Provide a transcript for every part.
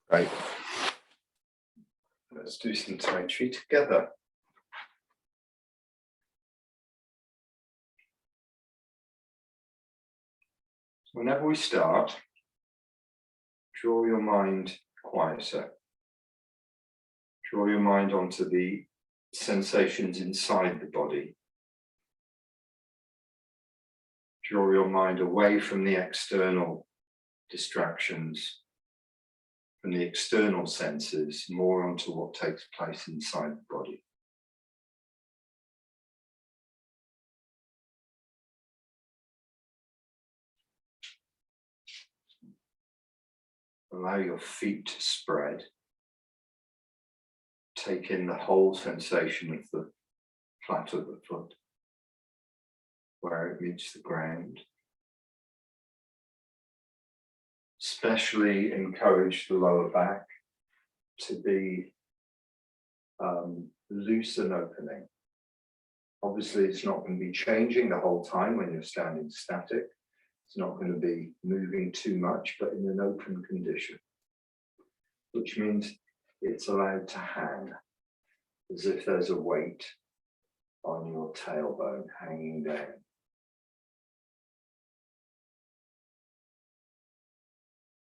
Right. Let's do some Taiji together. Whenever we start, draw your mind quieter. Draw your mind onto the sensations inside the body. Draw your mind away from the external distractions, from the external senses, more onto what takes place inside the body. Allow your feet to spread. Take in the whole sensation of the flat of the foot, where it meets the ground. Especially encourage the lower back to be loose and opening. Obviously, it's not going to be changing the whole time when you're standing static. It's not going to be moving too much, but in an open condition, which means it's allowed to hang, as if there's a weight on your tailbone hanging down.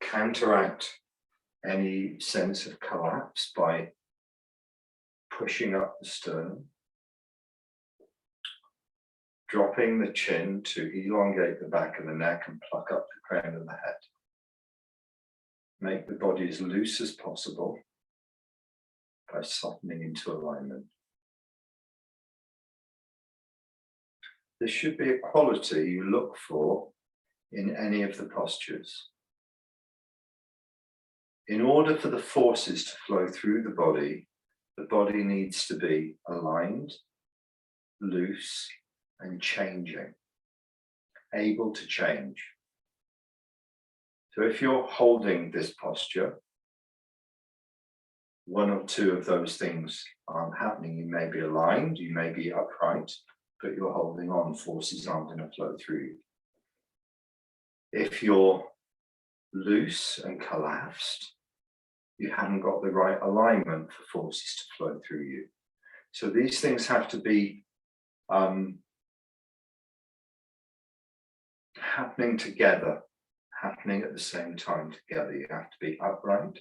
Counteract any sense of collapse by pushing up the sternum, dropping the chin to elongate the back of the neck and pluck up the crown of the head. Make the body as loose as possible by softening into alignment. This should be a quality you look for in any of the postures. In order for the forces to flow through the body needs to be aligned, loose, and changing, able to change. So if you're holding this posture, one or two of those things aren't happening. You may be aligned, you may be upright, but you're holding on, forces aren't going to flow through you. If you're loose and collapsed, you haven't got the right alignment for forces to flow through you. So these things have to be happening together, happening at the same time together. You have to be upright,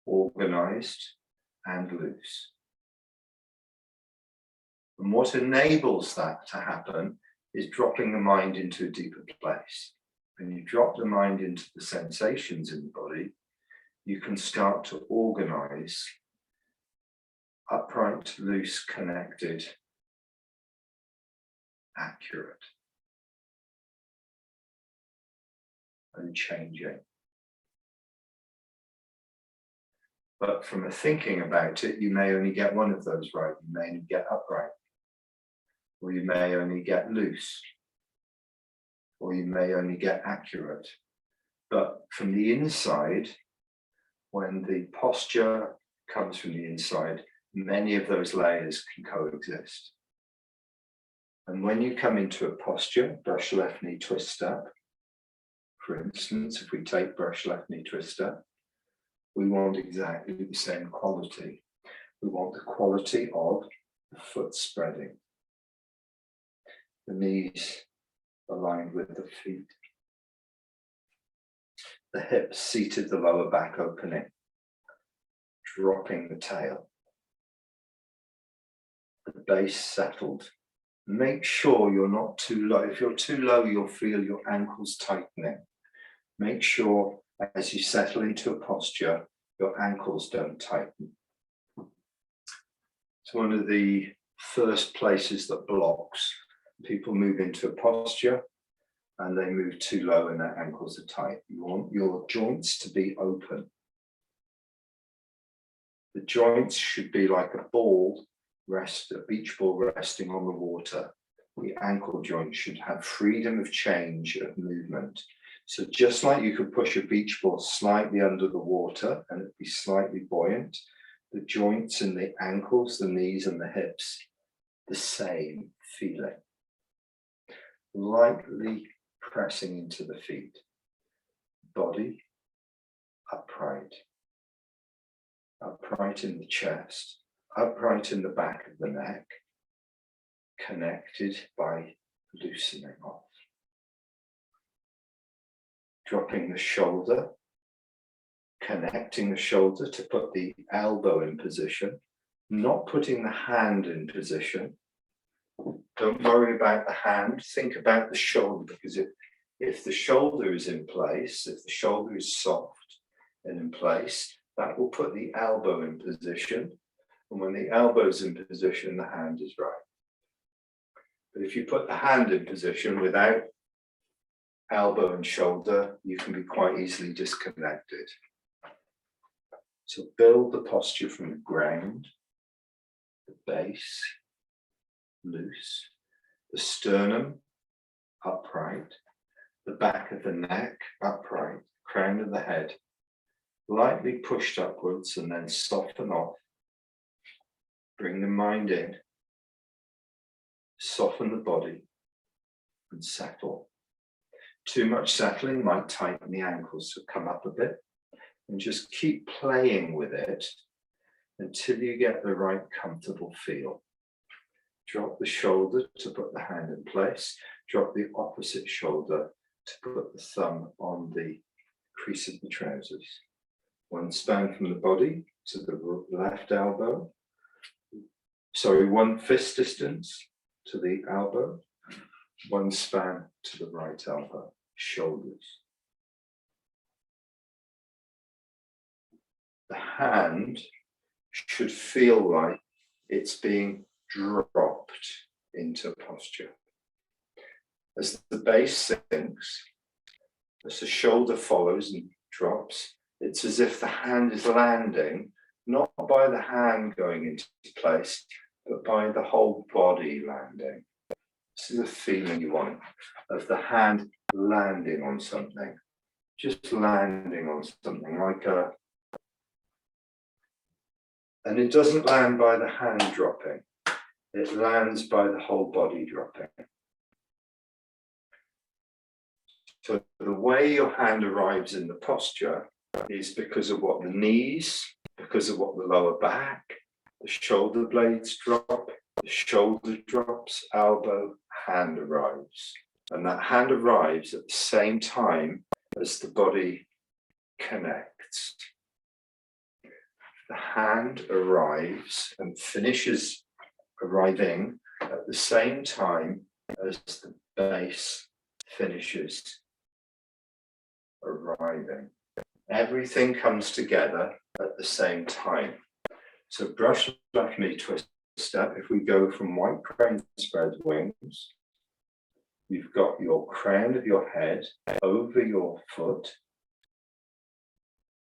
organized, and loose. And what enables that to happen is dropping the mind into a deeper place. When you drop the mind into the sensations in the body, you can start to organize upright, loose, connected, accurate, and changing. But from a thinking about it, you may only get one of those right. You may only get upright, or you may only get loose, or you may only get accurate. But from the inside, when the posture comes from the inside, many of those layers can coexist. And when you come into a posture, brush left knee twist up, for instance, if we take brush left knee twist up, we want exactly the same quality. We want the quality of the foot spreading, the knees aligned with the feet, the hips seated, the lower back opening, dropping the tail, the base settled. Make sure you're not too low. If you're too low, you'll feel your ankles tightening. Make sure as you settle into a posture, your ankles don't tighten. It's one of the first places that blocks. People move into a posture and they move too low and their ankles are tight. You want your joints to be open. The joints should be like a beach ball resting on the water. The ankle joint should have freedom of change of movement. So just like you could push a beach ball slightly under the water and it'd be slightly buoyant, the joints in the ankles, the knees and the hips, the same feeling. Lightly pressing into the feet. Body upright, upright in the chest, upright in the back of the neck, connected by loosening off. Dropping the shoulder, connecting the shoulder to put the elbow in position, not putting the hand in position. Don't worry about the hand, think about the shoulder, because if the shoulder is in place, if the shoulder is soft and in place, that will put the elbow in position. And when the elbow is in position, the hand is right. But if you put the hand in position without elbow and shoulder, you can be quite easily disconnected. So build the posture from the ground, the base, loose, the sternum, upright, the back of the neck, upright, crown of the head, lightly pushed upwards and then soften off. Bring the mind in, soften the body and settle. Too much settling might tighten the ankles, so come up a bit and just keep playing with it until you get the right comfortable feel. Drop the shoulder to put the hand in place, drop the opposite shoulder to put the thumb on the crease of the trousers. One span from the body to the left elbow, one fist distance to the elbow, one span to the right elbow, shoulders. The hand should feel like it's being dropped into posture. As the base sinks, as the shoulder follows and drops, it's as if the hand is landing, not by the hand going into place, but by the whole body landing. This is a feeling you want of the hand landing on something, just landing on something like and it doesn't land by the hand dropping, it lands by the whole body dropping. So the way your hand arrives in the posture is because of what the knees, because of what the lower back, the shoulder blades drop, the shoulder drops, elbow, hand arrives. And that hand arrives at the same time as the body connects. The hand arrives and finishes arriving at the same time as the base finishes arriving. Everything comes together at the same time. So brush left knee twist step. If we go from white crane spread wings, you've got your crown of your head over your foot.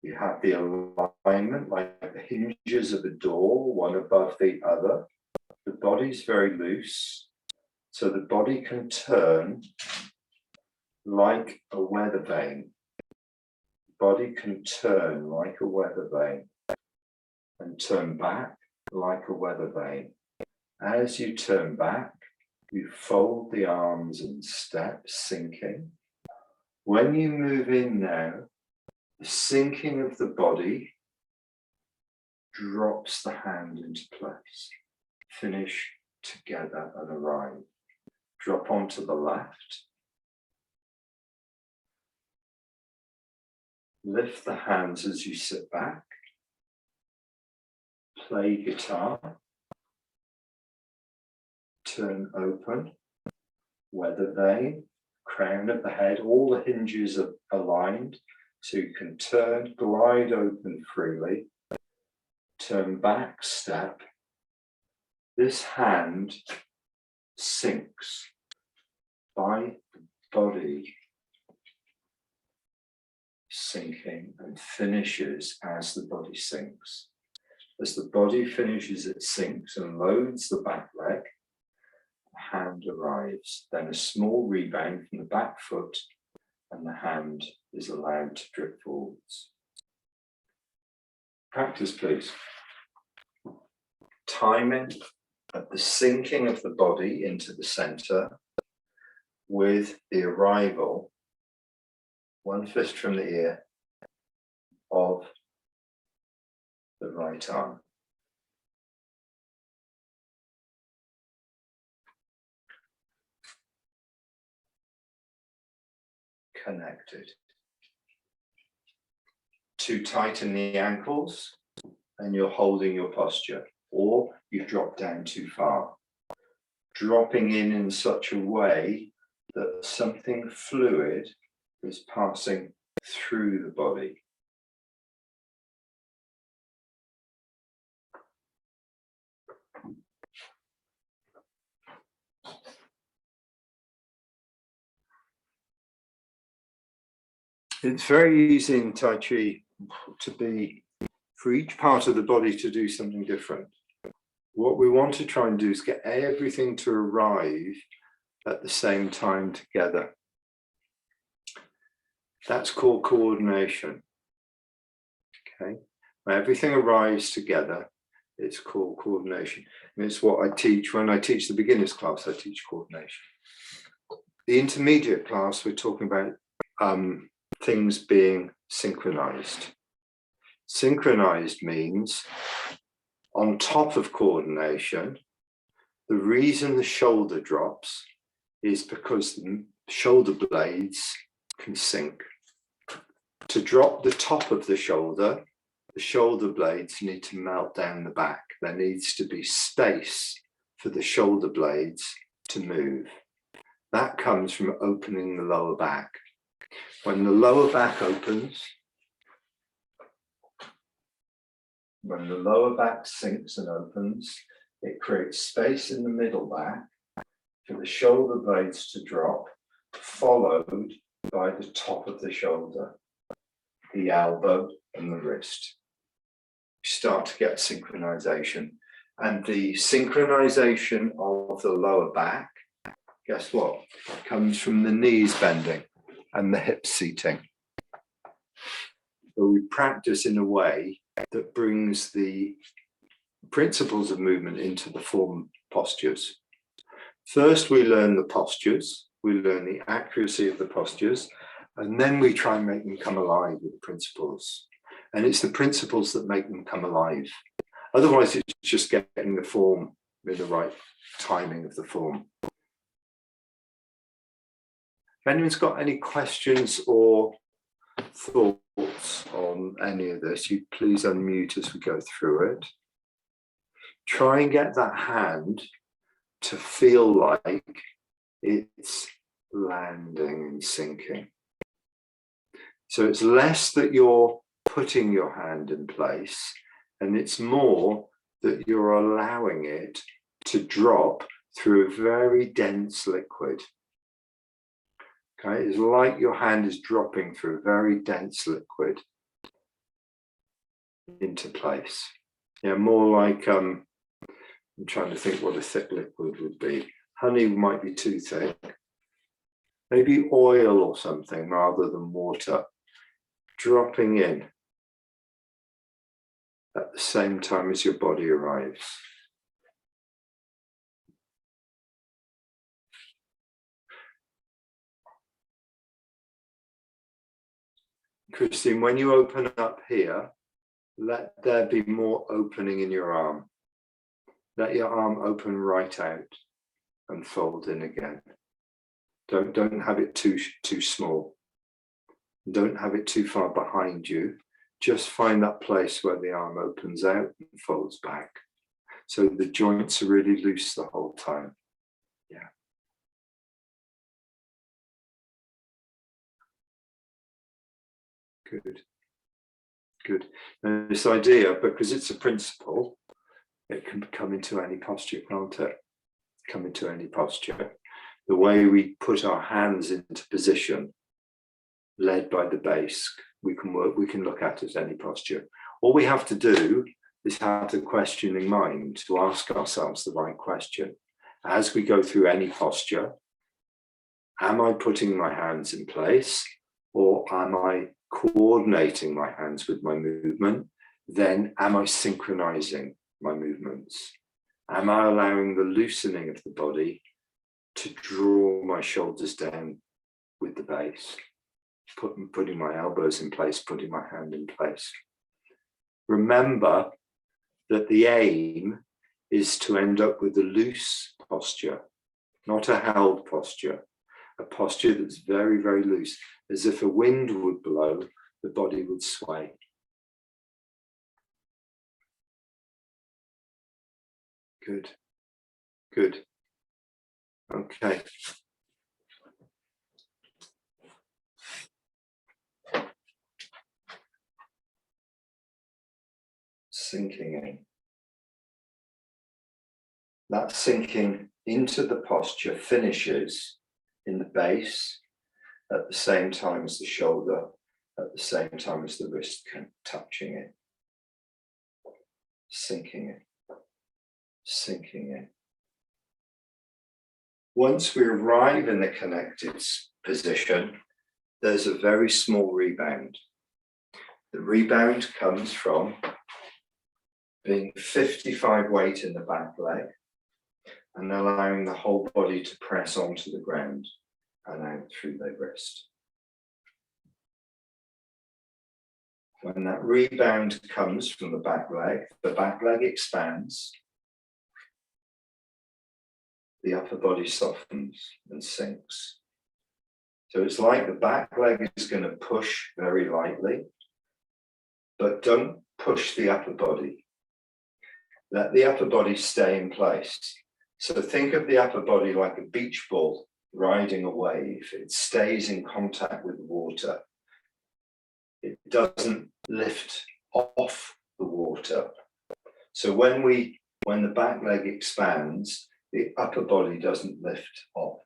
You have the alignment like the hinges of a door, one above the other. The body's very loose, so the body can turn like a weather vane. The body can turn like a weather vane and turn back like a weather vane. As you turn back, you fold the arms and step, sinking. When you move in now, the sinking of the body drops the hand into place. Finish together and arrive. Drop onto the left. Lift the hands as you sit back. Play guitar. Turn open. Weather vane. Crown of the head. All the hinges are aligned. So you can turn, glide open freely. Turn back, step. This hand sinks by the body sinking and finishes as the body sinks. As the body finishes, it sinks and loads the back leg. The hand arrives. Then a small rebound from the back foot and the hand is allowed to drift forwards. Practice, please. Timing at the sinking of the body into the center with the arrival, one fist from the ear, of the right arm. Connected. To tighten the ankles, and you're holding your posture, or you've dropped down too far. Dropping in such a way that something fluid is passing through the body. It's very easy in Tai Chi for each part of the body to do something different. What we want to try and do is get everything to arrive at the same time together. That's called coordination. Okay, when everything arrives together, it's called coordination. And it's what I teach when I teach the beginners class. I teach coordination. The intermediate class, we're talking about things being synchronized. Synchronized means on top of coordination. The reason the shoulder drops is because the shoulder blades can sync. To drop the top of the shoulder blades need to melt down the back. There needs to be space for the shoulder blades to move. That comes from opening the lower back. When the lower back opens, when the lower back sinks and opens, it creates space in the middle back for the shoulder blades to drop, followed by the top of the shoulder, the elbow and the wrist. You start to get synchronization. And the synchronization of the lower back, guess what? Comes from the knees bending and the hips seating. So we practice in a way that brings the principles of movement into the form postures. First, we learn the postures, we learn the accuracy of the postures, and then we try and make them come alive with the principles. And it's the principles that make them come alive. Otherwise, it's just getting the form with the right timing of the form. If anyone's got any questions or thoughts on any of this, you please unmute as we go through it. Try and get that hand to feel like it's landing and sinking. So it's less that you're putting your hand in place, and it's more that you're allowing it to drop through a very dense liquid. Okay, it's like your hand is dropping through a very dense liquid into place. Yeah, more like, I'm trying to think what a thick liquid would be. Honey might be too thick. Maybe oil or something rather than water. Dropping in at the same time as your body arrives. Christine, when you open up here, let there be more opening in your arm. Let your arm open right out and fold in again. Don't have it too small. Don't have it too far behind you. Just find that place where the arm opens out and folds back. So the joints are really loose the whole time. Yeah. Good. Good. And this idea, because it's a principle, it can come into any posture, can't it? Come into any posture. The way we put our hands into position, led by the base, we can look at as any posture. All we have to do is have the questioning mind to ask ourselves the right question. As we go through any posture, am I putting my hands in place, or am I coordinating my hands with my movement? Then am I synchronizing my movements? Am I allowing the loosening of the body to draw my shoulders down with the base? Putting my elbows in place, putting my hand in place. Remember that the aim is to end up with a loose posture, not a held posture, a posture that's very, very loose, as if a wind would blow, the body would sway. Good, good. Okay. Sinking in. That sinking into the posture finishes in the base at the same time as the shoulder, at the same time as the wrist touching it. Sinking in, sinking in. Once we arrive in the connected position, there's a very small rebound. The rebound comes from being 55 weight in the back leg and allowing the whole body to press onto the ground and out through the wrist. When that rebound comes from the back leg expands, the upper body softens and sinks. So it's like the back leg is going to push very lightly, but don't push the upper body. Let the upper body stay in place. So think of the upper body like a beach ball riding a wave. It stays in contact with the water. It doesn't lift off the water. So when the back leg expands, the upper body doesn't lift off.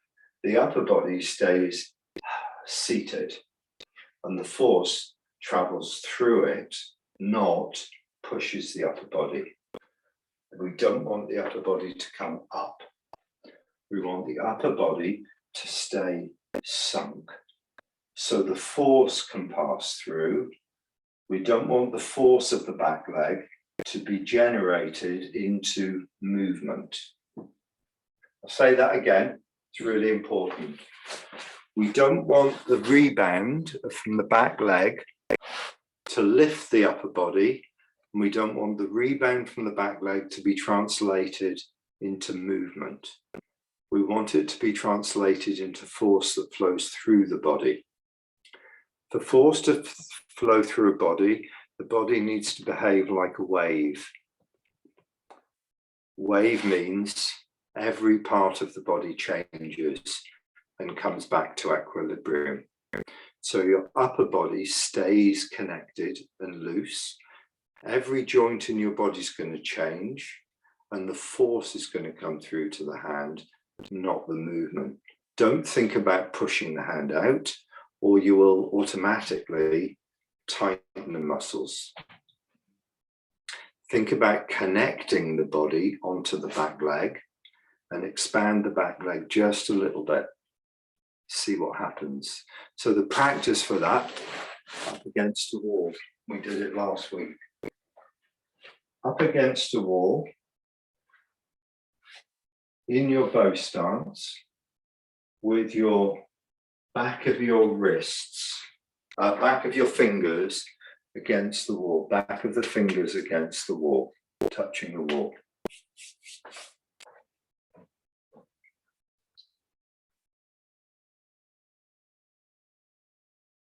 The upper body stays seated, and the force travels through it, not pushes the upper body. We don't want the upper body to come up. We want the upper body to stay sunk, so the force can pass through. We don't want the force of the back leg to be generated into movement. I'll say that again, it's really important. We don't want the rebound from the back leg to lift the upper body, and we don't want the rebound from the back leg to be translated into movement. We want it to be translated into force that flows through the body. For force to flow through a body, the body needs to behave like a wave. Wave means every part of the body changes and comes back to equilibrium. So your upper body stays connected and loose. Every joint in your body is going to change, and the force is going to come through to the hand, not the movement. Don't think about pushing the hand out, or you will automatically tighten the muscles. Think about connecting the body onto the back leg and expand the back leg just a little bit. See what happens. So the practice for that, up against the wall. We did it last week. Up against a wall, in your bow stance, with your back of your wrists, back of your fingers against the wall, back of the fingers against the wall, touching the wall.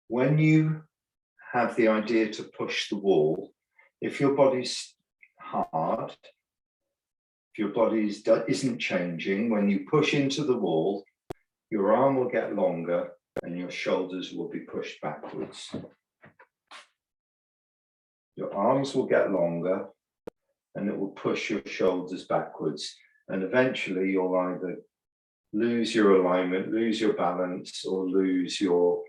When you have the idea to push the wall, if your body's hard, if your body isn't changing, when you push into the wall, your arm will get longer and your shoulders will be pushed backwards. Your arms will get longer and it will push your shoulders backwards. And eventually you'll either lose your alignment, lose your balance, or lose your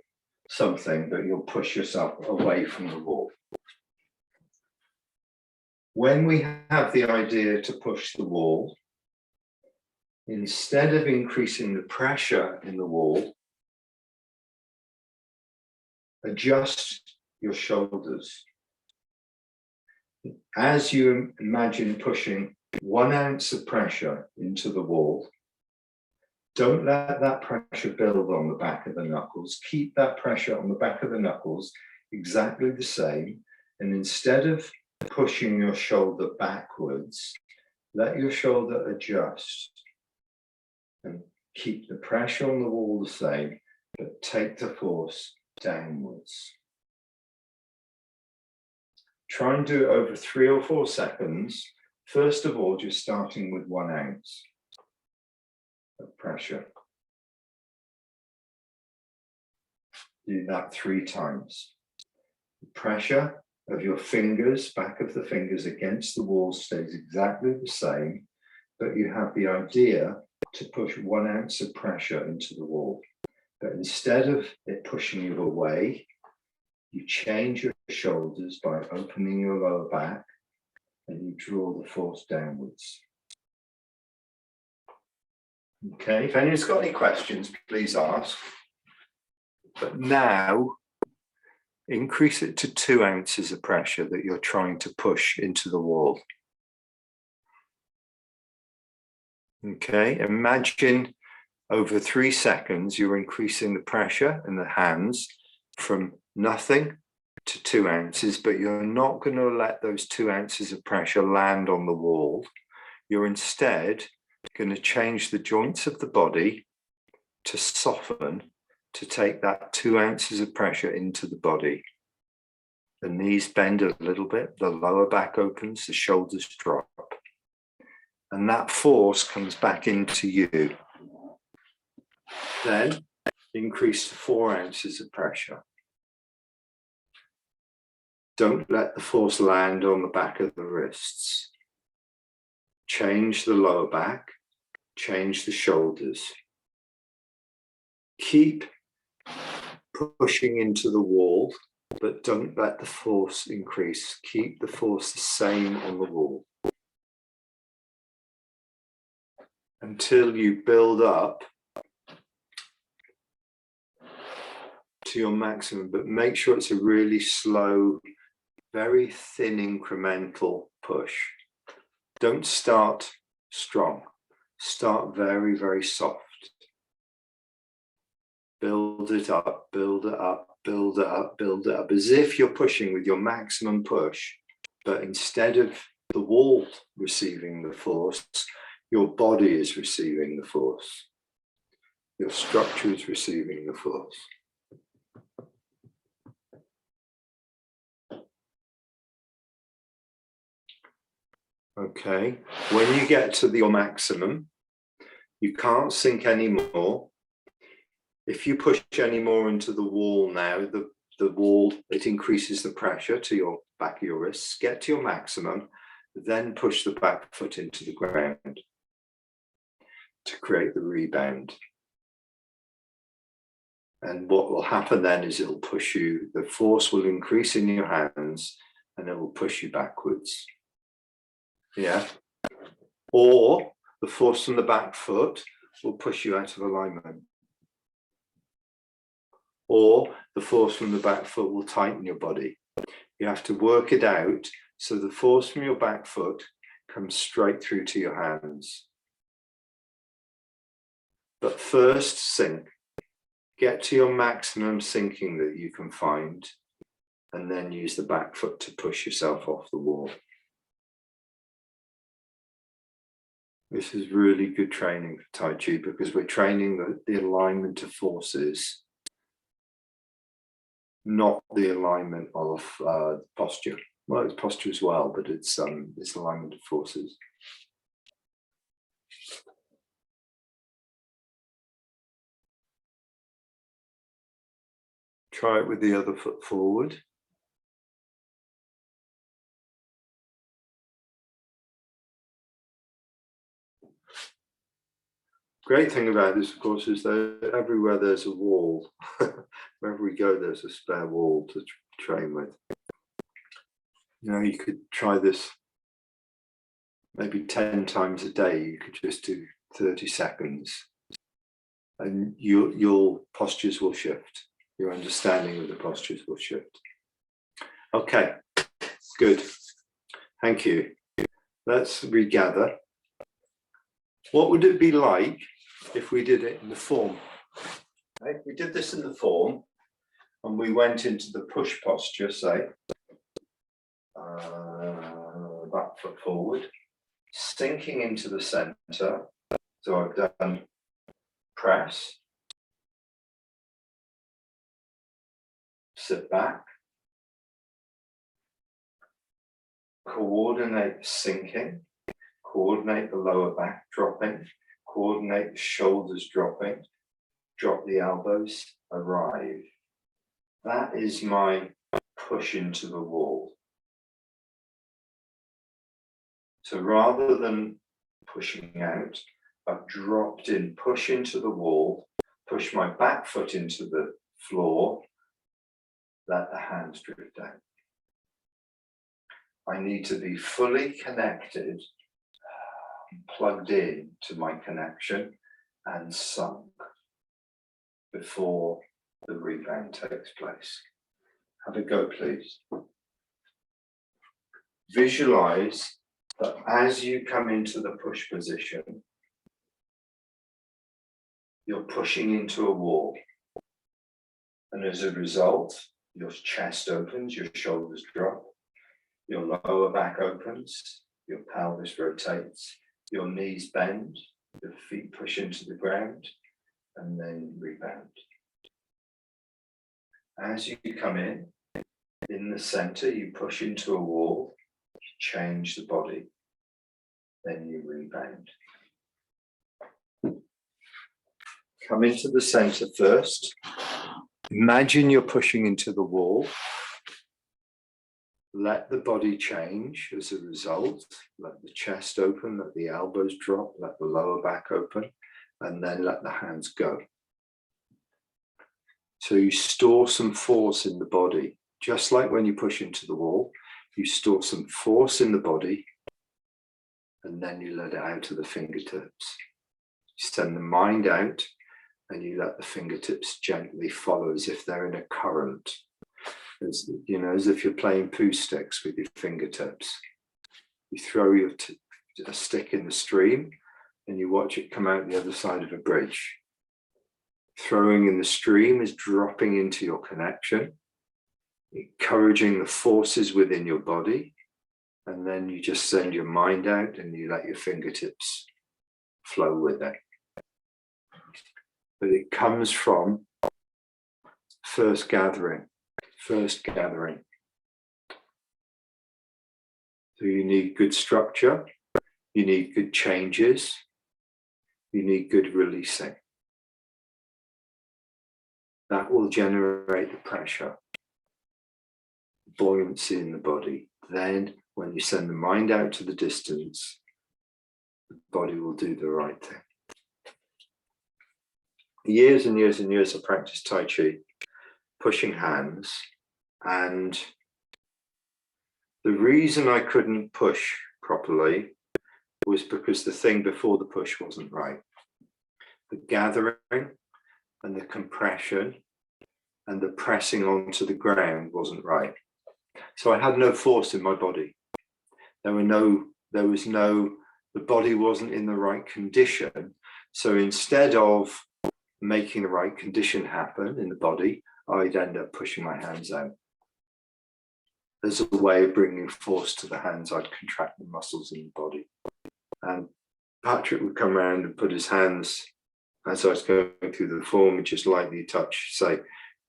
something, but you'll push yourself away from the wall. When we have the idea to push the wall, instead of increasing the pressure in the wall, adjust your shoulders. As you imagine pushing 1 ounce of pressure into the wall, don't let that pressure build on the back of the knuckles. Keep that pressure on the back of the knuckles exactly the same. And instead of pushing your shoulder backwards, let your shoulder adjust and keep the pressure on the wall the same, but take the force downwards. Try and do it over 3 or 4 seconds. First of all, just starting with 1 ounce of pressure. Do that 3 times. The pressure of your fingers, back of the fingers against the wall stays exactly the same, but you have the idea to push 1 ounce of pressure into the wall. But instead of it pushing you away, you change your shoulders by opening your lower back and you draw the force downwards. Okay, if anyone's got any questions, please ask. But now, increase it to 2 ounces of pressure that you're trying to push into the wall. Okay, imagine over 3 seconds, you're increasing the pressure in the hands from nothing to 2 ounces, but you're not going to let those 2 ounces of pressure land on the wall. You're instead going to change the joints of the body to soften, to take that 2 ounces of pressure into the body. The knees bend a little bit, the lower back opens, the shoulders drop. And that force comes back into you. Then increase to 4 ounces of pressure. Don't let the force land on the back of the wrists. Change the lower back, change the shoulders. Keep pushing into the wall, but don't let the force increase. Keep the force the same on the wall. Until you build up to your maximum, but make sure it's a really slow, very thin incremental push. Don't start strong. Start very, very soft. Build it up, build it up, build it up, build it up, as if you're pushing with your maximum push, but instead of the wall receiving the force, your body is receiving the force. Your structure is receiving the force. Okay, when you get to your maximum, you can't sink anymore. If you push any more into the wall now, the wall, it increases the pressure to your back of your wrists. Get to your maximum, then push the back foot into the ground to create the rebound. And what will happen then is it'll push you, the force will increase in your hands and it will push you backwards. Yeah. Or the force from the back foot will push you out of alignment. Or the force from the back foot will tighten your body. You have to work it out so the force from your back foot comes straight through to your hands. But first sink. Get to your maximum sinking that you can find, and then use the back foot to push yourself off the wall. This is really good training for Taiji because we're training the alignment of forces, not the alignment of posture. Well, it's posture as well, but it's alignment of forces. Try it with the other foot forward. Great thing about this, of course, is that everywhere there's a wall. Wherever we go, there's a spare wall to train with. You know, you could try this maybe 10 times a day. You could just do 30 seconds and your postures will shift. Your understanding of the postures will shift. Okay, good. Thank you. Let's regather. What would it be like if we did it in the form? Okay, we did this in the form and we went into the push posture, say. up foot forward, sinking into the center. So I've done press, sit back, coordinate the sinking, coordinate the lower back dropping, coordinate the shoulders dropping, drop the elbows, arrive. That is my push into the wall. So rather than pushing out, I've dropped in, push into the wall, push my back foot into the floor, let the hands drift down. I need to be fully connected, plugged in to my connection and sunk before the rebound takes place. Have a go, please. Visualize that as you come into the push position, you're pushing into a wall. And as a result, your chest opens, your shoulders drop, your lower back opens, your pelvis rotates, your knees bend, your feet push into the ground, and then rebound. As you come in the center, you push into a wall, you change the body, then you rebound. Come into the center first. Imagine you're pushing into the wall. Let the body change as a result. Let the chest open, let the elbows drop, let the lower back open, and then let the hands go. So you store some force in the body, just like when you push into the wall, you store some force in the body, and then you let it out to the fingertips. You send the mind out, and you let the fingertips gently follow as if they're in a current. As, you know, as if you're playing poo sticks with your fingertips. You throw a stick in the stream and you watch it come out the other side of a bridge. Throwing in the stream is dropping into your connection, encouraging the forces within your body, and then you just send your mind out and you let your fingertips flow with it. But it comes from first gathering. So you need good structure, you need good changes, you need good releasing. That will generate the pressure, buoyancy in the body. Then when you send the mind out to the distance, the body will do the right thing. Years and years and years I practiced Tai Chi, pushing hands, and the reason I couldn't push properly was because the thing before the push wasn't right. The gathering and the compression and the pressing onto the ground wasn't right. So I had no force in my body. The body wasn't in the right condition. So instead of making the right condition happen in the body, I'd end up pushing my hands out. As a way of bringing force to the hands, I'd contract the muscles in the body. And Patrick would come around and put his hands, as I was going through the form, and just lightly touch, say,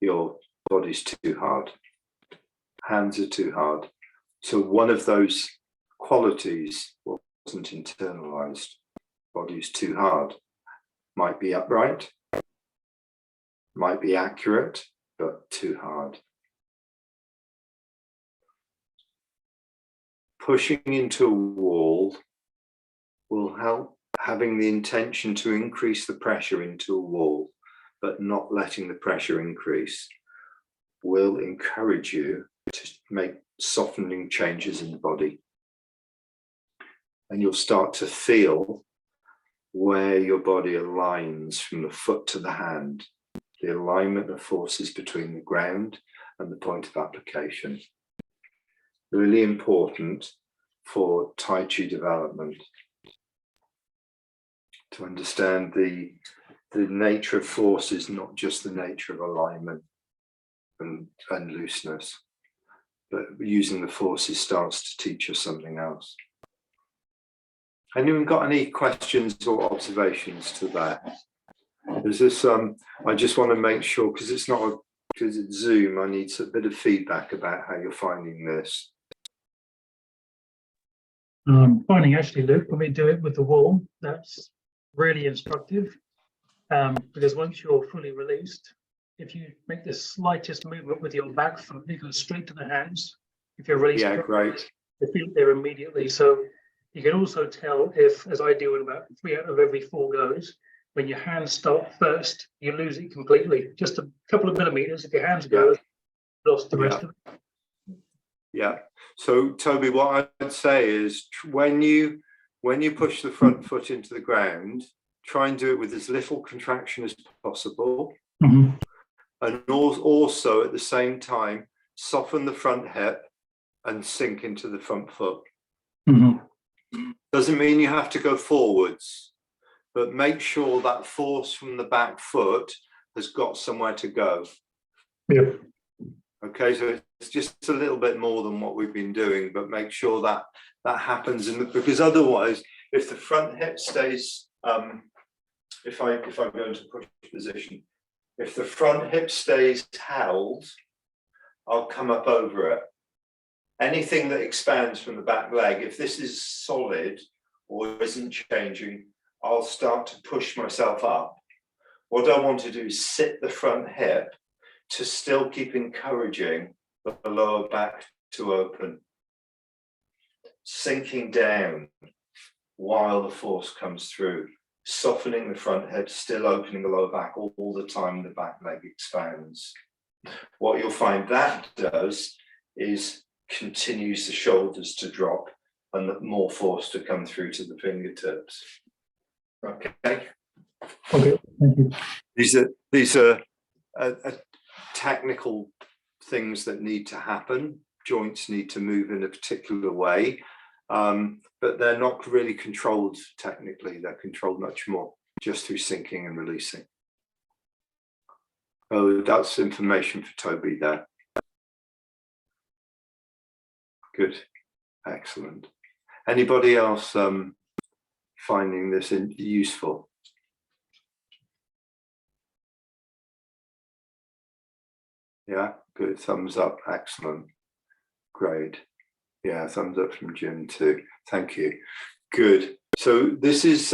your body's too hard. Hands are too hard. So one of those qualities wasn't internalized. Body's too hard. Might be upright, might be accurate, but too hard. Pushing into a wall will help, having the intention to increase the pressure into a wall, but not letting the pressure increase, will encourage you to make softening changes in the body. And you'll start to feel where your body aligns from the foot to the hand, the alignment of forces between the ground and the point of application. Really important for Tai Chi development. To understand the nature of force is not just the nature of alignment and looseness, but using the forces starts to teach us something else. Anyone got any questions or observations to that? Is this, I just want to make sure, because it's not, because it's Zoom, I need a bit of feedback about how you're finding this. Finding actually, Luke, when we do it with the wall, that's really instructive, because once you're fully released, if you make the slightest movement with your back foot, it goes straight to the hands. If you're released, yeah, great. They feel there immediately. So you can also tell if, as I do in about 3 out of every 4 goes, when your hands start first, you lose it completely. Just a couple of millimeters. If your hands go, lost the rest of it. Yeah. So Toby, what I'd say is when you push the front foot into the ground, try and do it with as little contraction as possible. Mm-hmm. And also at the same time, soften the front hip and sink into the front foot. Mm-hmm. Doesn't mean you have to go forwards, but make sure that force from the back foot has got somewhere to go. Yeah. Okay, so it's just a little bit more than what we've been doing, but make sure that that happens, because otherwise, if the front hip stays, if I go into push position, if the front hip stays held, I'll come up over it. Anything that expands from the back leg, if this is solid or isn't changing, I'll start to push myself up. What I want to do is sit the front hip to still keep encouraging the lower back to open, sinking down while the force comes through, softening the front hip, still opening the lower back all the time the back leg expands. What you'll find that does is continues the shoulders to drop and the more force to come through to the fingertips. Okay. Okay, thank you. These are technical things that need to happen. Joints need to move in a particular way, but they're not really controlled technically. They're controlled much more just through sinking and releasing. Oh, that's information for Toby there. Good, excellent. Anybody else finding this useful? Yeah, good, thumbs up, excellent, great. Yeah, thumbs up from Jim too, thank you. Good, so this is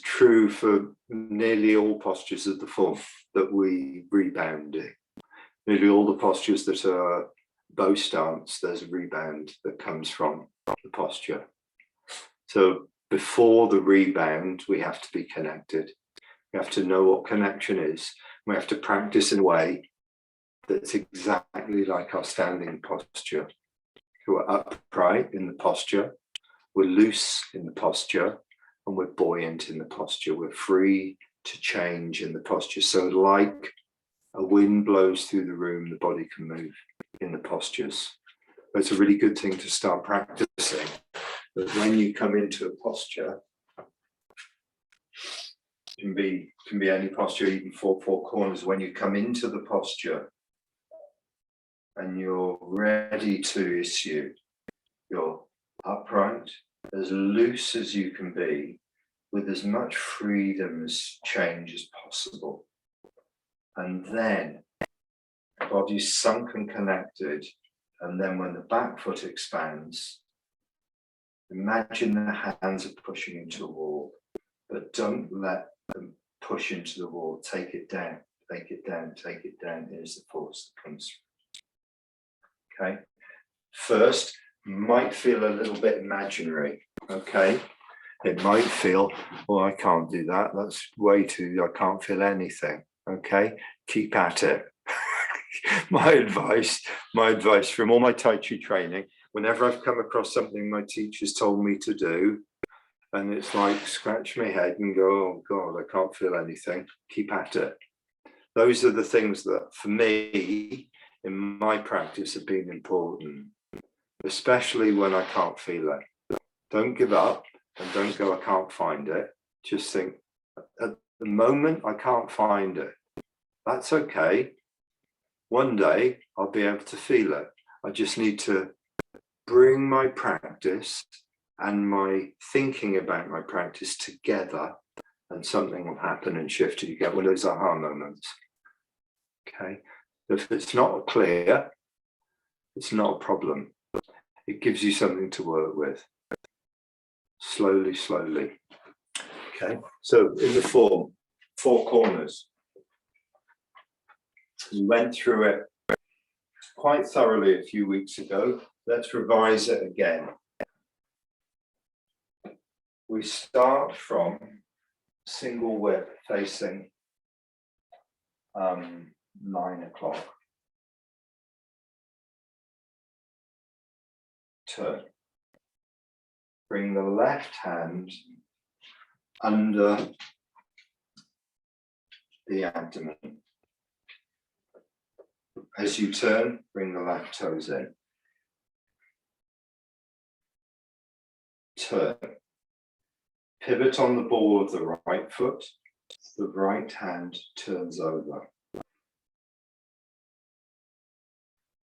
true for nearly all postures of the form that we rebound in. Nearly all the postures that are bow stance, there's a rebound that comes from the posture. So before the rebound, we have to be connected. We have to know what connection is. We have to practice in a way that's exactly like our standing posture. So we're upright in the posture, we're loose in the posture, and we're buoyant in the posture. We're free to change in the posture. So like a wind blows through the room, the body can move in the postures. But it's a really good thing to start practicing, that when you come into a posture, can be any posture, even four corners. When you come into the posture and you're ready to issue, you're upright, as loose as you can be, with as much freedom as change as possible. And then the body's sunk and connected. And then when the back foot expands, imagine the hands are pushing into a wall, but don't let them push into the wall. Take it down, take it down, take it down. Here's the force that comes through. Okay. First, might feel a little bit imaginary. Okay. It might feel, well, I can't do that. That's way too, I can't feel anything. Okay. Keep at it. my advice from all my Tai Chi training, whenever I've come across something my teachers told me to do, and it's like scratch my head and go, oh God, I can't feel anything, keep at it. Those are the things that for me in my practice have been important, especially when I can't feel it. Don't give up and don't go, I can't find it. Just think, at the moment I can't find it. That's okay. One day I'll be able to feel it. I just need to bring my practice and my thinking about my practice together, and something will happen and shift. You get one of those aha moments. Okay, if it's not clear, it's not a problem. It gives you something to work with. Slowly, slowly. Okay, so in the form, 4 corners. We went through it quite thoroughly a few weeks ago. Let's revise it again. We start from single whip facing 9 o'clock. Turn. Bring the left hand under the abdomen. As you turn, bring the left toes in. Turn. Pivot on the ball of the right foot. The right hand turns over.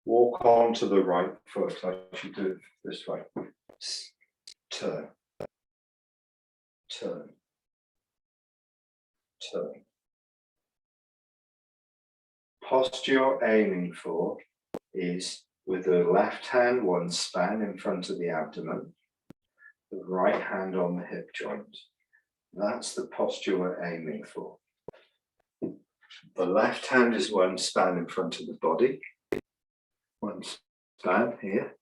Walk onto the right foot. I should do it this way. Turn. Turn. Turn. Posture you're aiming for is with the left hand one span in front of the abdomen, the right hand on the hip joint. That's the posture we're aiming for. The left hand is one span in front of the body, one span here,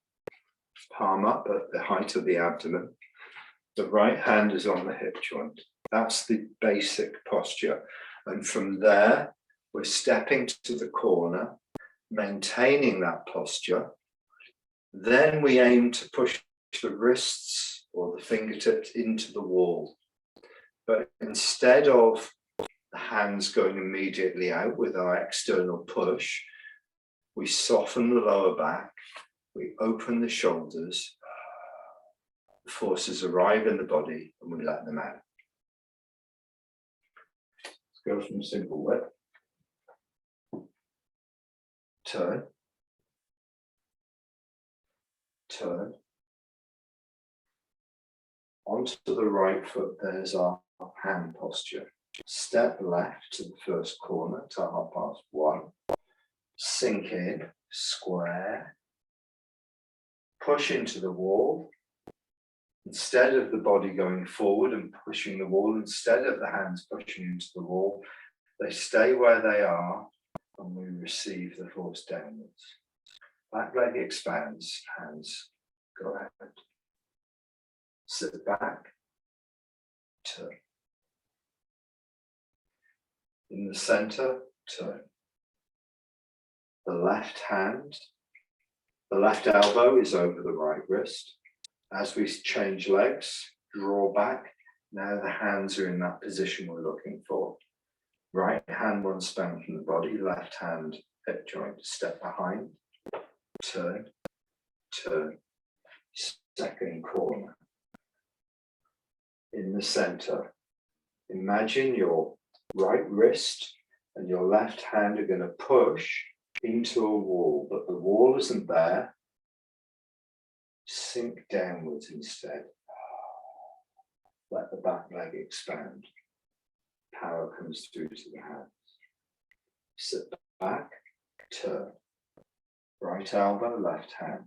palm up at the height of the abdomen. The right hand is on the hip joint. That's the basic posture. And from there, we're stepping to the corner, maintaining that posture. Then we aim to push the wrists or the fingertips into the wall. But instead of the hands going immediately out with our external push, we soften the lower back, we open the shoulders, the forces arrive in the body, and we let them out. Let's go from single whip. Turn. Turn. Onto the right foot, there's our hand posture. Step left to the first corner to 1:30. Sink in, square. Push into the wall. Instead of the body going forward and pushing the wall, instead of the hands pushing into the wall, they stay where they are and we receive the force downwards. Back leg expands, hands go out. Sit back, turn. In the center, turn. The left hand, the left elbow is over the right wrist. As we change legs, draw back. Now the hands are in that position we're looking for. Right hand one span from the body, left hand hip joint, step behind, turn, turn, second corner. In the center, imagine your right wrist and your left hand are going to push into a wall, but the wall isn't there. Sink downwards instead. Let the back leg expand. Power comes through to the hands. Sit back, turn. Right elbow, left hand.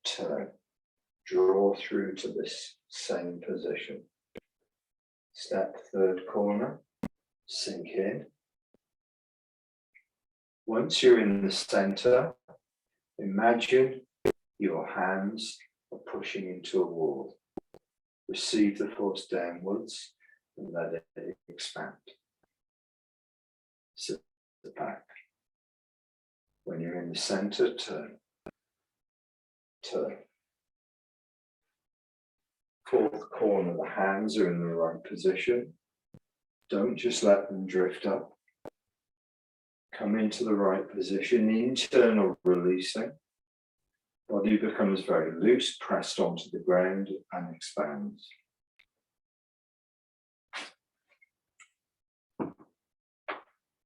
Turn. Draw through to this same position. Step third corner. Sink in. Once you're in the center, imagine your hands are pushing into a wall. Receive the force downwards and let it expand. Sit back. When you're in the center, turn. Turn. Fourth corner, the hands are in the right position. Don't just let them drift up. Come into the right position, internal releasing. Body becomes very loose, pressed onto the ground and expands.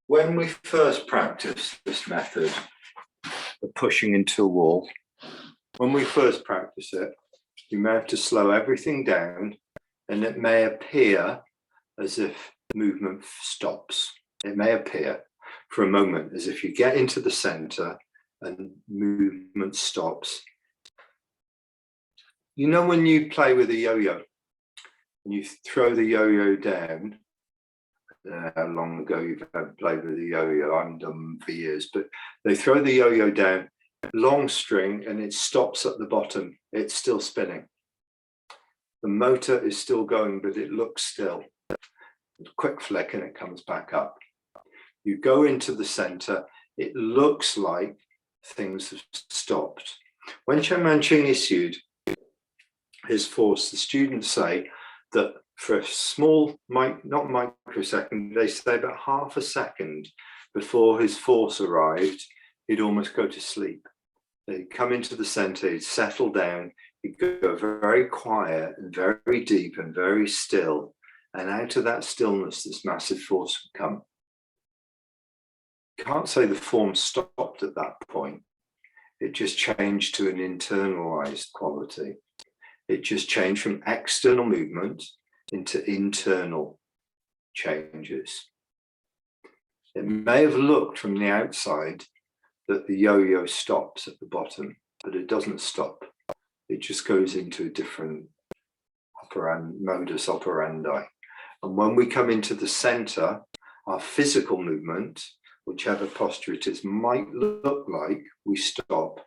When we first practiced this method of pushing into a wall, When we first practice it, you may have to slow everything down, and it may appear as if movement stops. It may appear for a moment as if you get into the center and movement stops. You know, when you play with a yo-yo and you throw the yo-yo down, how long ago you've had played with a yo-yo? I haven't done them for years, but they throw the yo-yo down, long string, and it stops at the bottom. It's still spinning. The motor is still going, but it looks still. A quick flick and it comes back up. You go into the center, it looks like things have stopped. When Chenman Ching issued his force, the students say that for a small, not microsecond, they say about half a second before his force arrived, he'd almost go to sleep. He'd come into the center, he'd settle down, he'd go very quiet and very deep and very still. And out of that stillness, this massive force would come. Can't say the form stopped at that point. It just changed to an internalized quality. It just changed from external movement into internal changes. It may have looked from the outside that the yo-yo stops at the bottom, but it doesn't stop. It just goes into a different modus operandi. And when we come into the center, our physical movement, whichever posture it is, might look like we stop.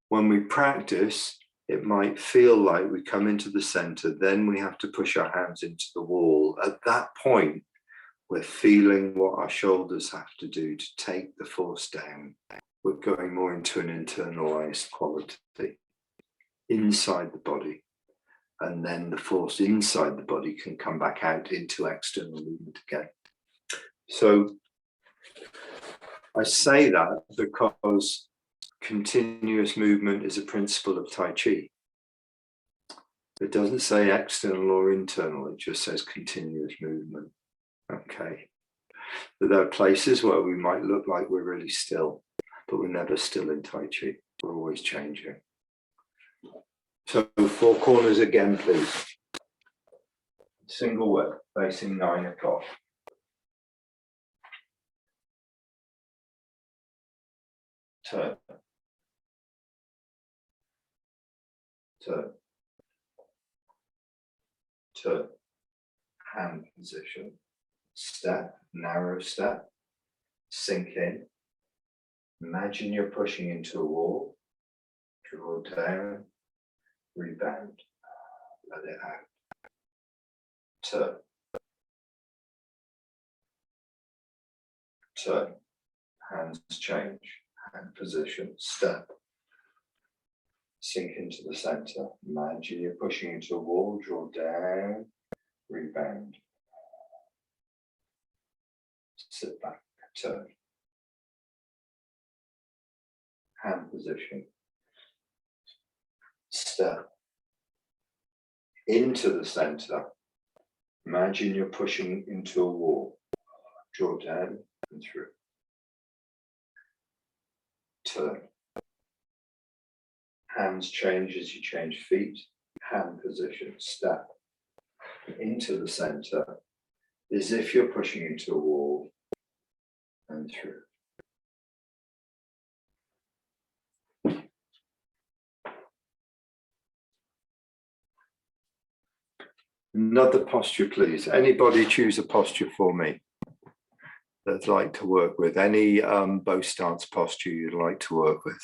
When we practice, it might feel like we come into the center, then we have to push our hands into the wall. At that point, we're feeling what our shoulders have to do to take the force down. We're going more into an internalized quality inside the body. And then the force inside the body can come back out into external movement again. So I say that because continuous movement is a principle of Tai Chi. It doesn't say external or internal, it just says continuous movement. Okay. But there are places where we might look like we're really still, but we're never still in Tai Chi. We're always changing. So 4 corners again, please. Single whip, facing 9 o'clock. Turn. Turn. Turn. Hand position. Step, narrow step. Sink in. Imagine you're pushing into a wall. Draw down. Rebound. Let it out. Turn. Turn. Hands change. Hand position. Step. Sink into the center. Imagine you're pushing into a wall. Draw down. Rebound. Sit back. Turn. Hand position. Step into the center. Imagine you're pushing into a wall. Draw down and through. Turn. Hands change as you change feet. Hand position. Step into the center as if you're pushing into a wall and through. Another posture, please. Anybody choose a posture for me that'd like to work with? Any bow stance posture you'd like to work with?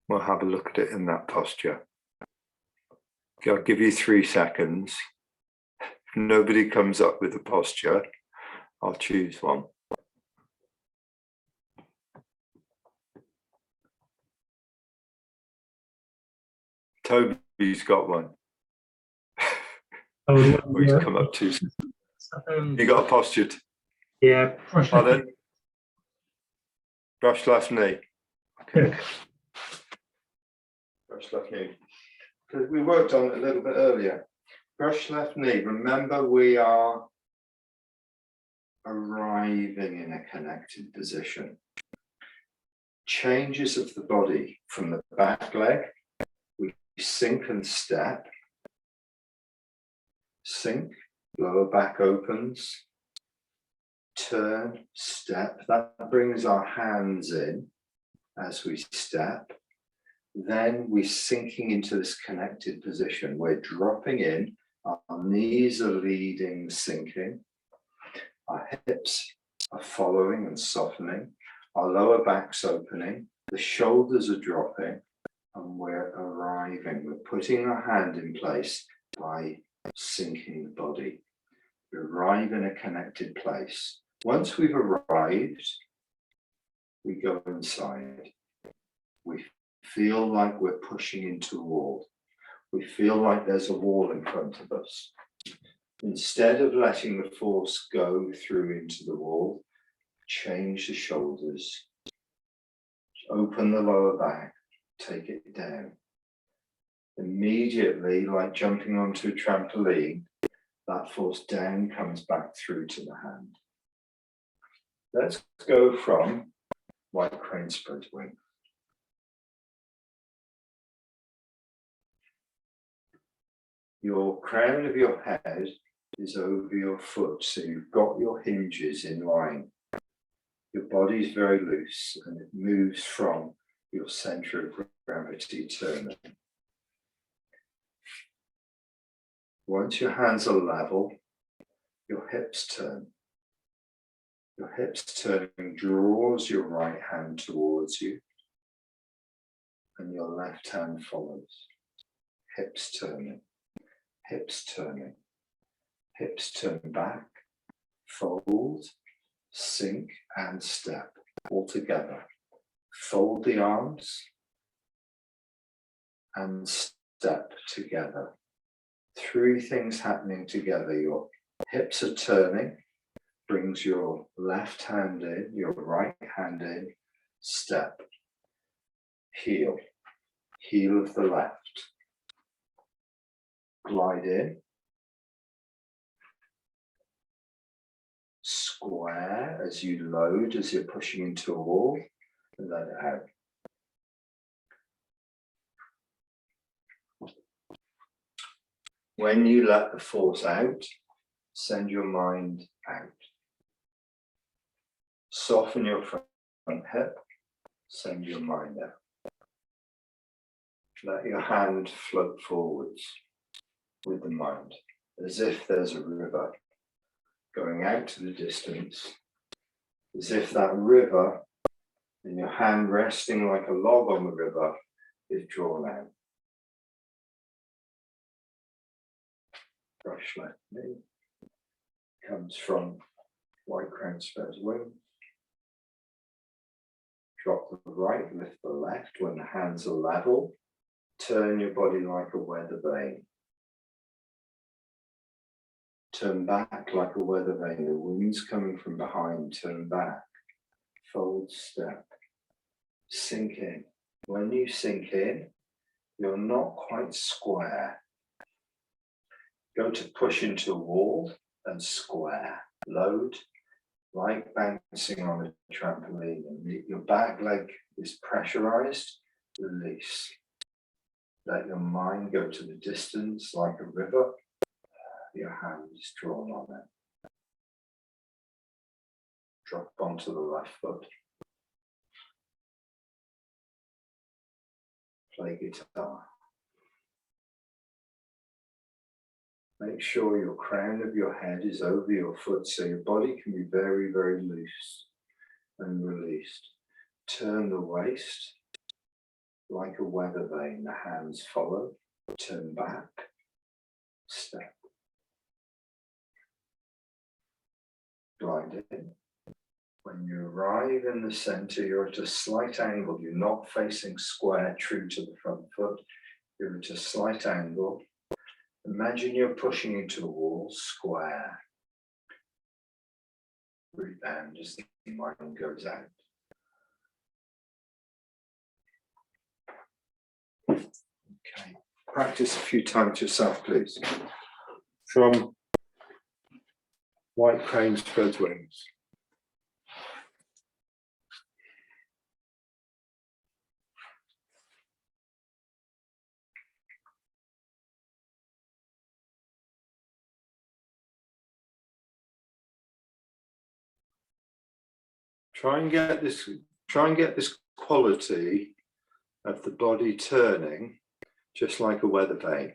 We'll have a look at it in that posture. Okay, I'll give you 3 seconds. If nobody comes up with a posture, I'll choose one. Toby's got one. Oh, He's yeah. come up too soon. You got a posture? Yeah, brush left knee. Brush left knee. Okay. Brush left knee. Because we worked on it a little bit earlier. Brush left knee. Remember, we are arriving in a connected position. changes of the body from the back leg. We sink and step. Sink, lower back opens. Turn, step. That brings our hands in as we step. Then we're sinking into this connected position. We're dropping in. Our knees are leading, sinking. Our hips are following and softening. Our lower back's opening. The shoulders are dropping. And we're arriving. We're putting our hand in place by sinking the body. We arrive in a connected place. Once we've arrived, we go inside. We feel like we're pushing into a wall. We feel like there's a wall in front of us. Instead of letting the force go through into the wall, change the shoulders, open the lower back, take it down. Immediately, like jumping onto a trampoline, that force down comes back through to the hand. Let's go from white crane spread wing. Your crown of your head is over your foot, so you've got your hinges in line. Your body's very loose and it moves from your center of gravity turning. Once your hands are level, your hips turn. Your hips turning draws your right hand towards you, and your left hand follows. Hips turning, hips turning, hips turn back, fold, sink and step all together. Fold the arms and step together. Three things happening together. Your hips are turning, brings your left hand in, your right hand in, step, heel, heel of the left, glide in, square as you load, as you're pushing into a wall, and let it out. When you let the force out, send your mind out. Soften your front hip, send your mind out. Let your hand float forwards with the mind, as if there's a river going out to the distance, as if that river and your hand resting like a log on the river is drawn out. Brush left knee comes from white crown spread wing. Drop the right, lift the left. When the hands are level, turn your body like a weather vane. Turn back like a weather vane. The wind's coming from behind. Turn back. Fold, step. Sink in. When you sink in, you're not quite square. Go to push into a wall and square. Load, like bouncing on a trampoline. And your back leg is pressurized. Release. Let your mind go to the distance like a river. Your hand is drawn on it. Drop onto the left foot. Play guitar. Make sure your crown of your head is over your foot so your body can be very, very loose and released. Turn the waist like a weather vane. The hands follow. Turn back. Step. Glide in. When you arrive in the center, you're at a slight angle. You're not facing square true to the front foot. You're at a slight angle. Imagine you're pushing into a wall, square. Rebound as the mind goes out. Okay. Practice a few times yourself, please. From white crane spread wings. Try and get this quality of the body turning just like a weather vane.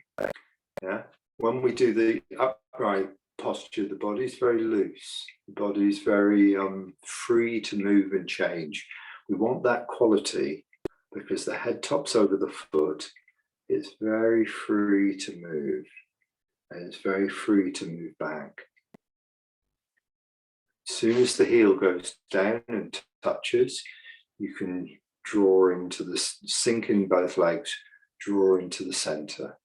Yeah. When we do the upright posture, the body's very loose. The body's very free to move and change. We want that quality because the head tops over the foot. It's very free to move, and it's very free to move back. As soon as the heel goes down and touches, you can draw into the sink in both legs, draw into the center.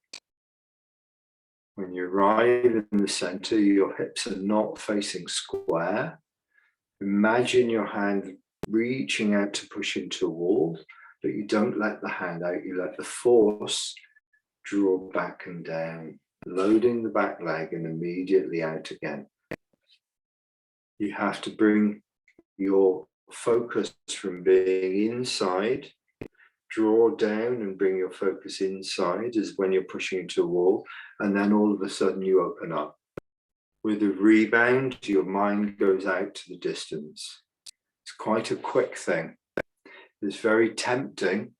When you arrive in the center, your hips are not facing square. Imagine your hand reaching out to push into a wall, but you don't let the hand out, you let the force draw back and down, loading the back leg and immediately out again. You have to bring your focus from being inside, draw down and bring your focus inside as when you're pushing into a wall, and then all of a sudden you open up. With a rebound, your mind goes out to the distance. It's quite a quick thing. It's very tempting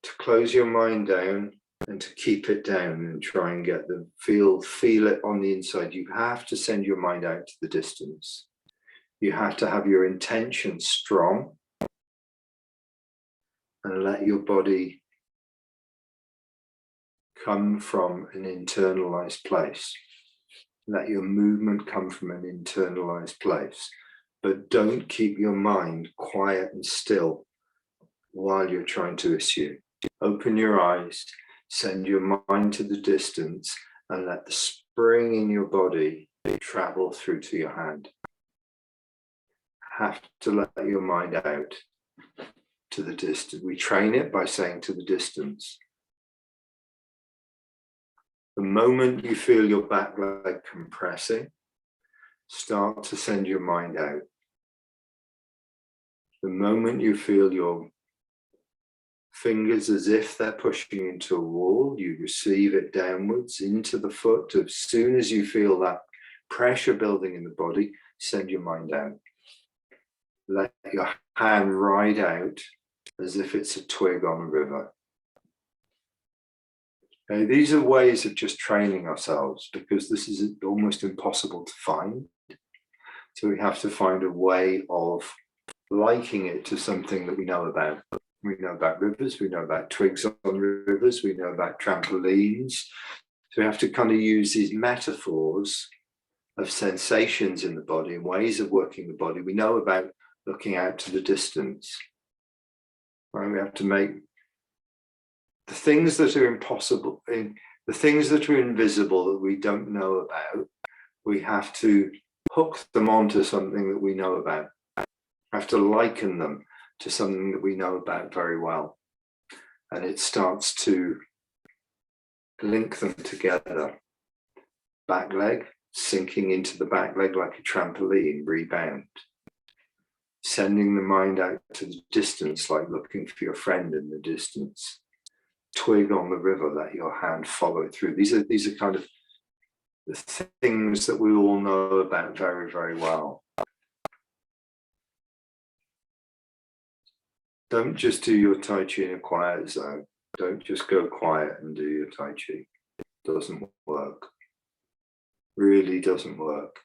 to close your mind down and to keep it down and try and get the feel it on the inside. You have to send your mind out to the distance. You have to have your intention strong and let your body come from an internalized place. Let your movement come from an internalized place. But don't keep your mind quiet and still while you're trying to issue. Open your eyes, send your mind to the distance, and let the spring in your body travel through to your hand. Have to let your mind out to the distance. We train it by saying to the distance. The moment you feel your back leg compressing, start to send your mind out. The moment you feel your fingers as if they're pushing into a wall, you receive it downwards into the foot. As soon as you feel that pressure building in the body, send your mind out. Let your hand ride out as if it's a twig on a river. Okay, these are ways of just training ourselves because this is almost impossible to find. So we have to find a way of liking it to something that we know about. We know about rivers, we know about twigs on rivers, we know about trampolines. So we have to kind of use these metaphors of sensations in the body and ways of working the body. We know about looking out to the distance. Right? We have to make the things that are impossible, the things that are invisible that we don't know about, we have to hook them onto something that we know about. We have to liken them to something that we know about very well. And it starts to link them together. Back leg, sinking into the back leg like a trampoline, rebound. Sending the mind out to the distance, like looking for your friend in the distance. Twig on the river, let your hand follow through. These are kind of the things that we all know about very, very well. Don't just do your Tai Chi in a quiet zone. Don't just go quiet and do your Tai Chi. It doesn't work. Really doesn't work.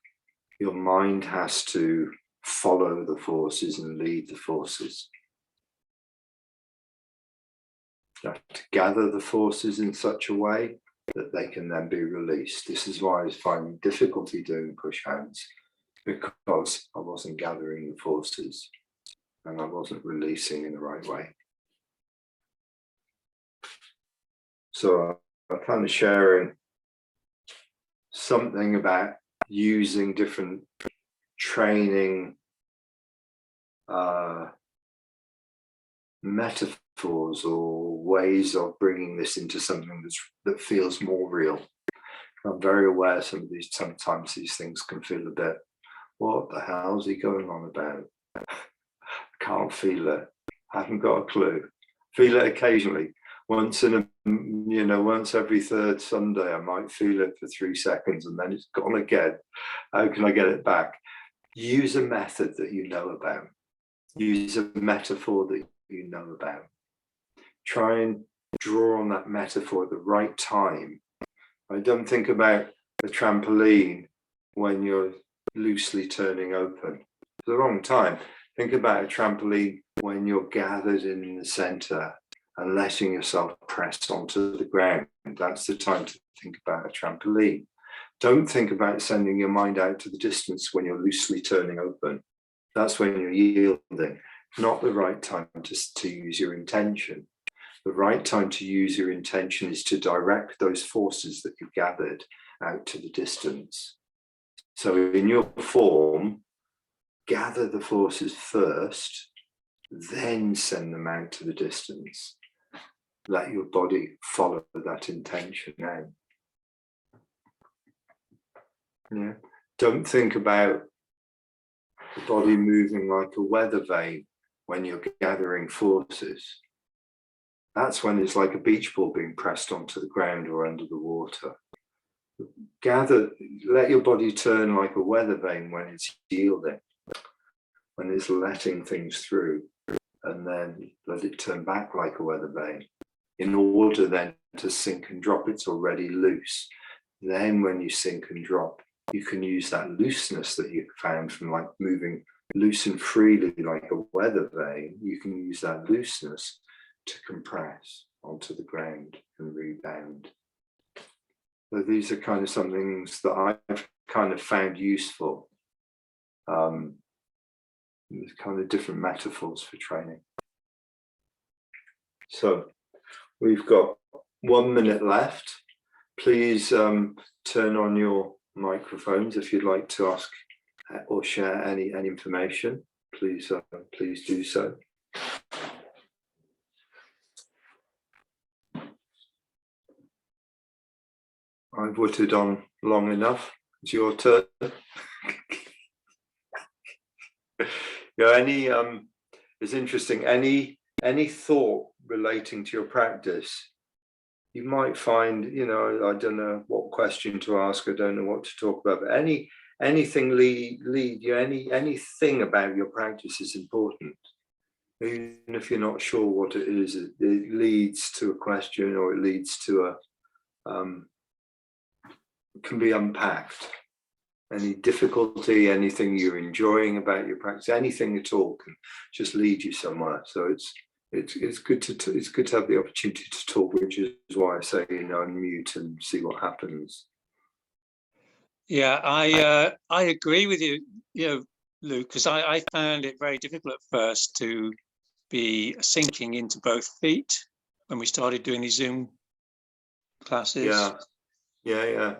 Your mind has to follow the forces and lead the forces. You have to gather the forces in such a way that they can then be released. This is why I was finding difficulty doing push hands, because I wasn't gathering the forces and I wasn't releasing in the right way. So I'm kind of sharing something about using different training metaphors or ways of bringing this into something that feels more real. I'm very aware sometimes these things can feel a bit, what the hell is he going on about? I can't feel it. I haven't got a clue. Feel it occasionally. Once every third Sunday, I might feel it for 3 seconds and then it's gone again. How can I get it back? Use a method that you know about. use a metaphor that you know about. Try and draw on that metaphor at the right time. I don't think about the trampoline when you're loosely turning open. It's the wrong time. Think about a trampoline when you're gathered in the center and letting yourself press onto the ground. That's the time to think about a trampoline. Don't think about sending your mind out to the distance when you're loosely turning open. That's when you're yielding. Not the right time to use your intention. The right time to use your intention is to direct those forces that you've gathered out to the distance. So in your form, gather the forces first, then send them out to the distance. Let your body follow that intention out. Yeah. Don't think about the body moving like a weather vane when you're gathering forces. That's when it's like a beach ball being pressed onto the ground or under the water. Let your body turn like a weather vane when it's yielding, when it's letting things through, and then let it turn back like a weather vane. In order then to sink and drop, it's already loose. Then when you sink and drop, you can use that looseness that you found from like moving loose and freely like a weather vane. You can use that looseness to compress onto the ground and rebound. So these are kind of some things that I've kind of found useful. There's kind of different metaphors for training. So we've got 1 minute left. Please turn on your microphones if you'd like to ask or share any information. Please do so. I've witted on long enough. It's your turn. Yeah, it's interesting. Any thought relating to your practice, you might find, I don't know what question to ask. I don't know what to talk about. But anything anything about your practice is important. Even if you're not sure what it is, it leads to a question, or it leads to can be unpacked. Any difficulty, anything you're enjoying about your practice, anything at all can just lead you somewhere. So it's good to have the opportunity to talk, which is why I say unmute and see what happens. Yeah, I agree with you, Luke, because I found it very difficult at first to be sinking into both feet when we started doing these Zoom classes. Yeah.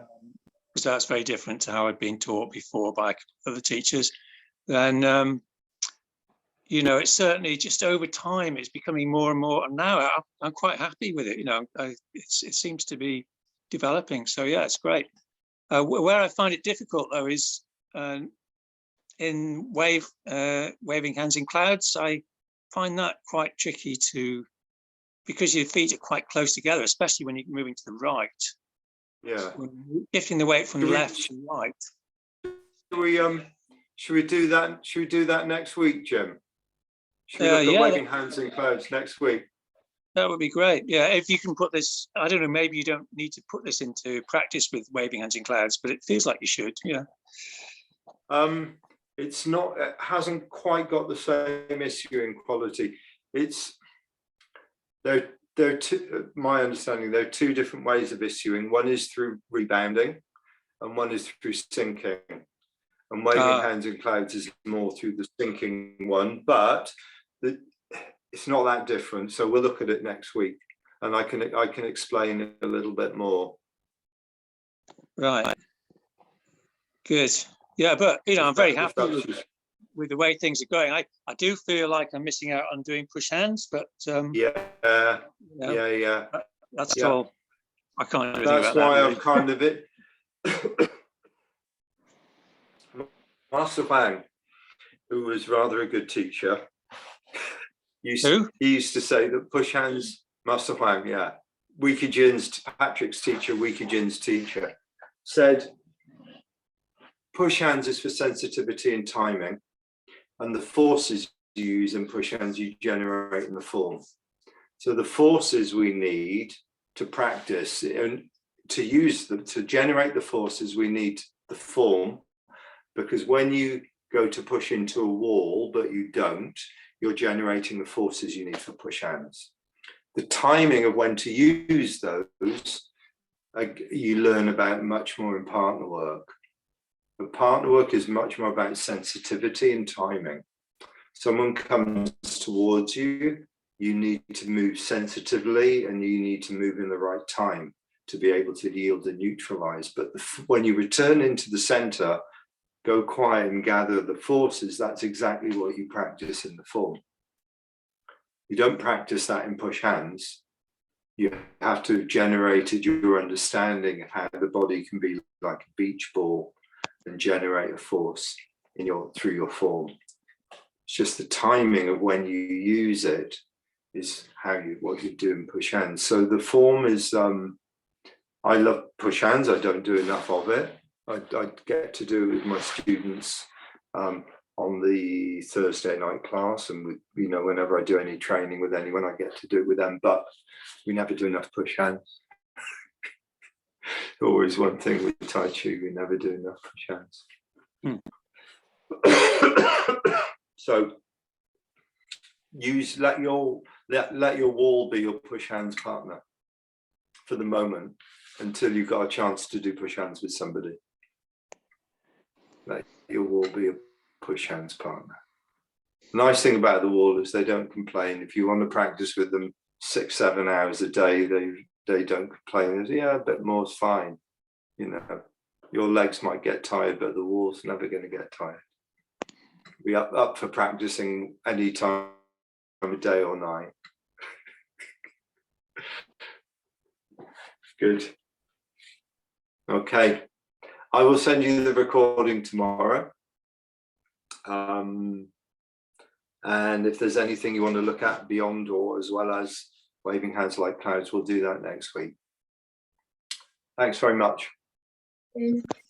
Because that's very different to how I'd been taught before by other teachers. And it's certainly just over time, it's becoming more and more. And now I'm quite happy with it. It seems to be developing. So yeah, it's great. Where I find it difficult though is in waving hands in clouds. I find that quite tricky because your feet are quite close together, especially when you're moving to the right. Yeah. Shifting the weight from left to right. Should we do that? Should we do that next week, Jim? Should we look at waving hands in clouds next week? That would be great. Yeah, if you can put this, I don't know, maybe you don't need to put this into practice with waving hands in clouds, but it feels like you should. Yeah. It's not. It hasn't quite got the same issue in quality. There are two, my understanding, there are two different ways of issuing. One is through rebounding and one is through sinking. And waving hands in clouds is more through the sinking one, but it's not that different. So we'll look at it next week and I can explain it a little bit more. Right. Good. Yeah, but I'm very happy with the way things are going. I do feel like I'm missing out on doing push hands, but yeah. That's all. I can't do anything that's about why that, I'm kind of it. Master Wang, who was rather a good teacher, he used to say that push hands, Master Wang, yeah, Weiki Jin's, Patrick's teacher, Weiki Jin's teacher, said push hands is for sensitivity and timing, and the forces you use in push hands, you generate in the form. So the forces we need to practice and to use them, to generate the forces, we need the form, because when you go to push into a wall, but you don't, you're generating the forces you need for push hands. The timing of when to use those, you learn about much more in partner work. But partner work is much more about sensitivity and timing. Someone comes towards you, you need to move sensitively and you need to move in the right time to be able to yield and neutralize. But when you return into the center, go quiet and gather the forces, that's exactly what you practice in the form. You don't practice that in push hands. You have to generate your understanding of how the body can be like a beach ball and generate a force in through your form. It's just the timing of when you use it is what you do in push hands. So the form is, I love push hands. I don't do enough of it. I get to do it with my students on the Thursday night class, and with, whenever I do any training with anyone, I get to do it with them. But we never do enough push hands. Always one thing with Taiji, we never do enough push hands. So let your wall be your push hands partner for the moment until you've got a chance to do push hands with somebody. Let your wall be a push hands partner. Nice thing about the wall is they don't complain. If you want to practice with them 6-7 hours a day, they don't complain. They say, yeah, a bit more is fine. Your legs might get tired, but the wall's never going to get tired. Be up for practicing any time of day or night. Good. Okay. I will send you the recording tomorrow. And if there's anything you want to look at beyond or as well as waving hands like clouds, we'll do that next week. Thanks very much.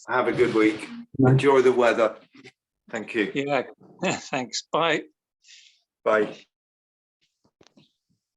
Have a good week. Enjoy the weather. Thank you. Yeah, thanks. Bye. Bye.